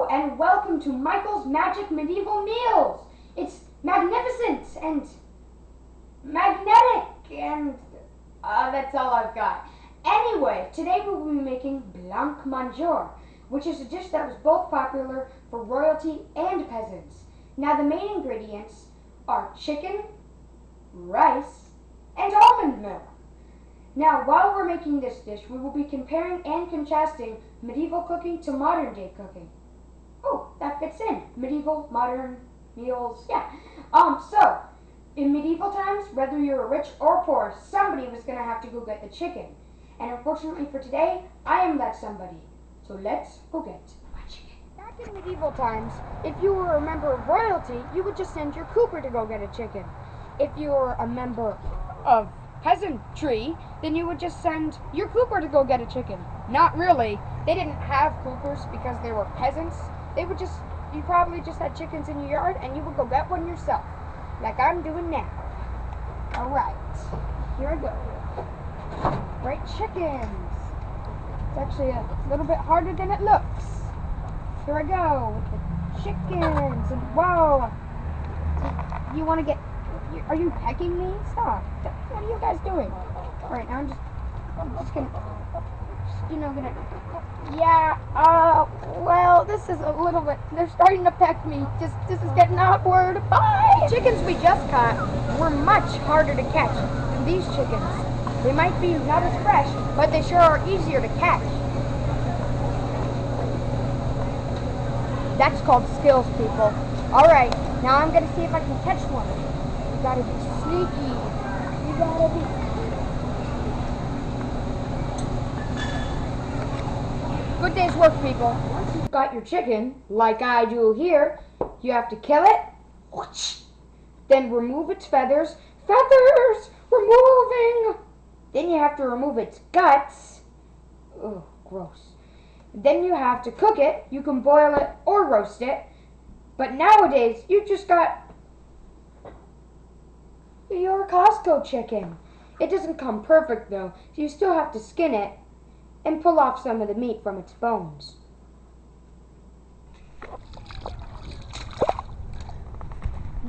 Hello and welcome to Michael's Magic Medieval Meals. It's magnificent and magnetic and that's all I've got. Anyway, today we will be making Blancmanger, which is a dish that was both popular for royalty and peasants. Now the main ingredients are chicken, rice, and almond milk. Now, while we're making this dish, we will be comparing and contrasting medieval cooking to modern day cooking. Oh, that fits in. Medieval, modern, meals, yeah. So, in medieval times, whether you were rich or poor, somebody was going to have to go get the chicken. And unfortunately for today, I am that somebody. So let's go get my chicken. Back in medieval times, if you were a member of royalty, you would just send your cooper to go get a chicken. If you were a member of peasantry, then you would just send your cooper to go get a chicken. Not really. They didn't have coopers because they were peasants. You probably just had chickens in your yard and you would go get one yourself, like I'm doing now. Alright, here I go. Right, chickens. It's actually a little bit harder than it looks. Here I go with the chickens. And whoa, you want to get, are you pecking me? Stop. What are you guys doing? Alright, now I'm just gonna, yeah, well, this is a little bit, they're starting to peck me. This is getting awkward. Bye! The chickens we just caught were much harder to catch than these chickens. They might be not as fresh, but they sure are easier to catch. That's called skills, people. Alright, now I'm gonna see if I can catch one. You gotta be sneaky. You gotta be... Good day's work, people. Once you've got your chicken, like I do here, you have to kill it, then remove its feathers. Feathers! Removing! Then you have to remove its guts. Ugh, gross. Then you have to cook it. You can boil it or roast it. But nowadays, you just got your Costco chicken. It doesn't come perfect, though, so you still have to skin it and pull off some of the meat from its bones.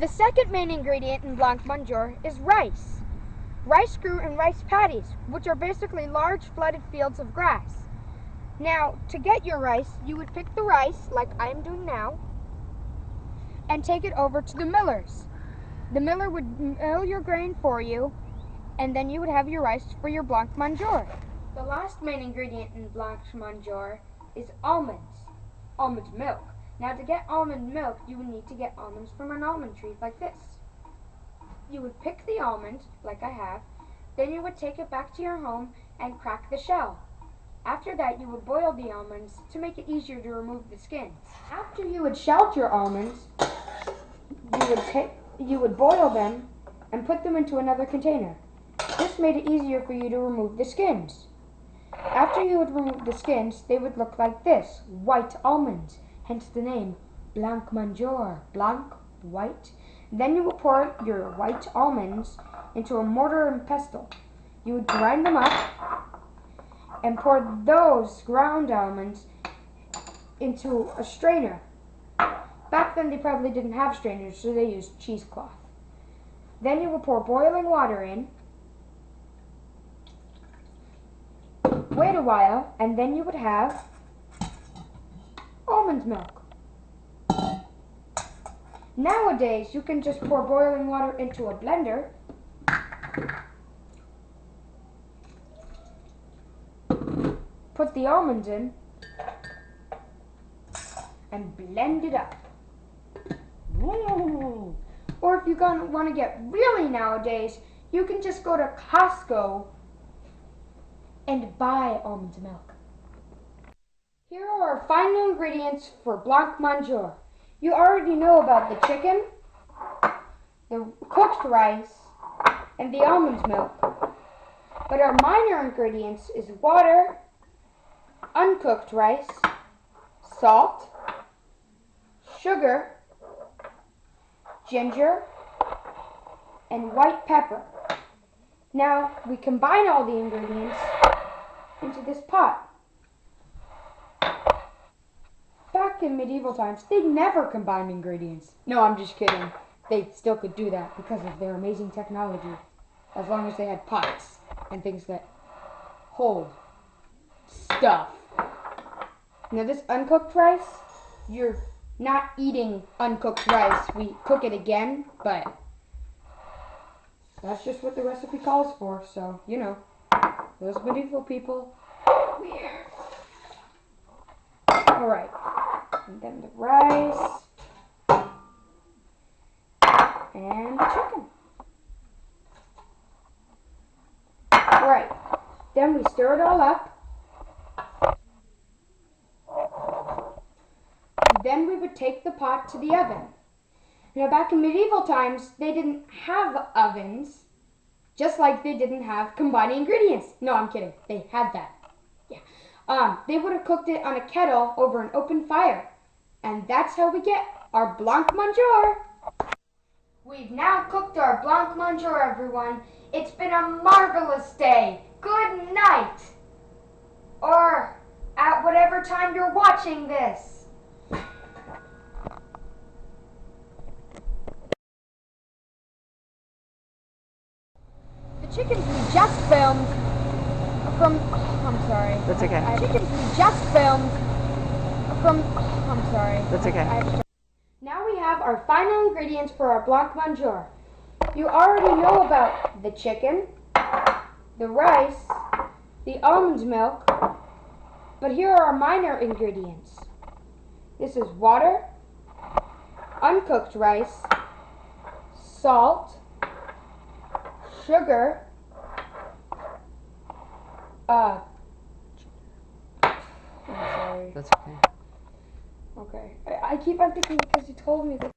The second main ingredient in Blancmanger is rice. Rice grew in rice paddies, which are basically large flooded fields of grass. Now, to get your rice, you would pick the rice, like I'm doing now, and take it over to the millers. The miller would mill your grain for you, and then you would have your rice for your Blancmanger. The last main ingredient in Blancmanger is almonds, almond milk. Now to get almond milk, you would need to get almonds from an almond tree like this. You would pick the almond, like I have, then you would take it back to your home and crack the shell. After that, you would boil the almonds to make it easier to remove the skins. After you had shelled your almonds, you would boil them and put them into another container. This made it easier for you to remove the skins. After you would remove the skins, they would look like this, white almonds, hence the name Blancmanger, blanc, white. Then you would pour your white almonds into a mortar and pestle. You would grind them up and pour those ground almonds into a strainer. Back then they probably didn't have strainers, so they used cheesecloth. Then you would pour boiling water in, wait a while, and then you would have almond milk. Nowadays, you can just pour boiling water into a blender, put the almonds in, and blend it up. Ooh. Or if you want to get really nowadays, you can just go to Costco and buy almond milk. Here are our final ingredients for Blancmanger. You already know about the chicken, the cooked rice, and the almond milk. But our minor ingredients is water, uncooked rice, salt, sugar, ginger, and white pepper. Now we combine all the ingredients into this pot. Back back in medieval times, they never combined ingredients. No, I'm just kidding. They still could do that because of their amazing technology. As long as they had pots and things that hold stuff. Now this uncooked rice, you're not eating uncooked rice. We cook it again, but that's just what the recipe calls for. So, you know, those medieval people. Weird. Alright. And then the rice. And the chicken. Alright. Then we stir it all up. Then we would take the pot to the oven. Now back in medieval times, they didn't have ovens, just like they didn't have combining ingredients. No, I'm kidding. They had that. Yeah. They would have cooked it on a kettle over an open fire. And that's how we get our Blancmanger. We've now cooked our Blancmanger, everyone. It's been a marvelous day. Good night. Or at whatever time you're watching this. The chickens we just filmed from... I'm sorry. That's okay. Chickens we just filmed from... I'm sorry. That's okay. Now we have our final ingredients for our Blancmanger. You already know about the chicken, the rice, the almond milk, but here are our minor ingredients. This is water, uncooked rice, salt, sugar, I'm sorry. That's okay. Okay. I keep on thinking because you told me that.